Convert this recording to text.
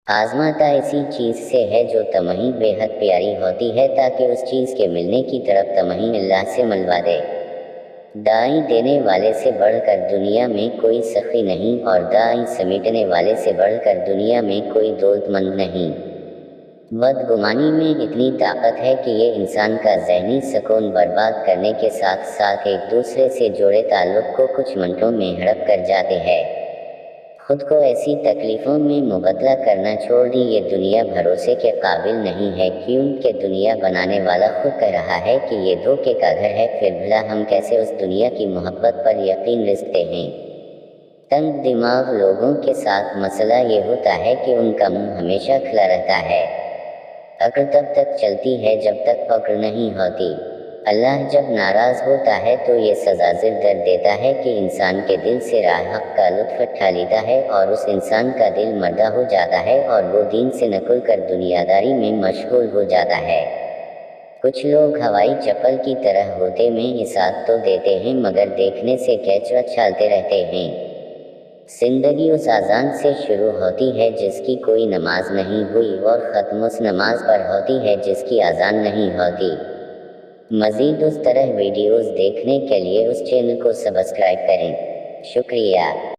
آزماتا اسی چیز سے ہے جو تمہیں بے حد پیاری ہوتی ہے تاکہ اس چیز کے ملنے کی طرف تمہیں اللہ سے ملوا دے۔ دائیں دینے والے سے بڑھ کر دنیا میں کوئی سخی نہیں اور دائیں سمیٹنے والے سے بڑھ کر دنیا میں کوئی دولت مند نہیں۔ بدگمانی میں اتنی طاقت ہے کہ یہ انسان کا ذہنی سکون برباد کرنے کے ساتھ ساتھ ایک دوسرے سے جوڑے تعلق کو کچھ منٹوں میں ہڑپ کر جاتے ہیں۔ خود کو ایسی تکلیفوں میں مبتلا کرنا چھوڑ دی، یہ دنیا بھروسے کے قابل نہیں ہے، کیونکہ دنیا بنانے والا خود کہہ رہا ہے کہ یہ دھوکے کا گھر ہے، پھر بھلا ہم کیسے اس دنیا کی محبت پر یقین رکھتے ہیں؟ تنگ دماغ لوگوں کے ساتھ مسئلہ یہ ہوتا ہے کہ ان کا منہ ہمیشہ کھلا رہتا ہے۔ عقل تب تک چلتی ہے جب تک فکر نہیں ہوتی۔ اللہ جب ناراض ہوتا ہے تو یہ سزا زر در دیتا ہے کہ انسان کے دل سے راہ حق کا لطف اٹھا لیتا ہے اور اس انسان کا دل مردہ ہو جاتا ہے اور وہ دین سے نکل کر دنیاداری میں مشغول ہو جاتا ہے۔ کچھ لوگ ہوائی چپل کی طرح ہوتے میں اسات تو دیتے ہیں مگر دیکھنے سے کیچڑ چھالتے رہتے ہیں۔ زندگی اس اذان سے شروع ہوتی ہے جس کی کوئی نماز نہیں ہوئی اور ختم اس نماز پر ہوتی ہے جس کی اذان نہیں ہوتی۔ مزید اس طرح ویڈیوز دیکھنے کے لیے اس چینل کو سبسکرائب کریں۔ شکریہ۔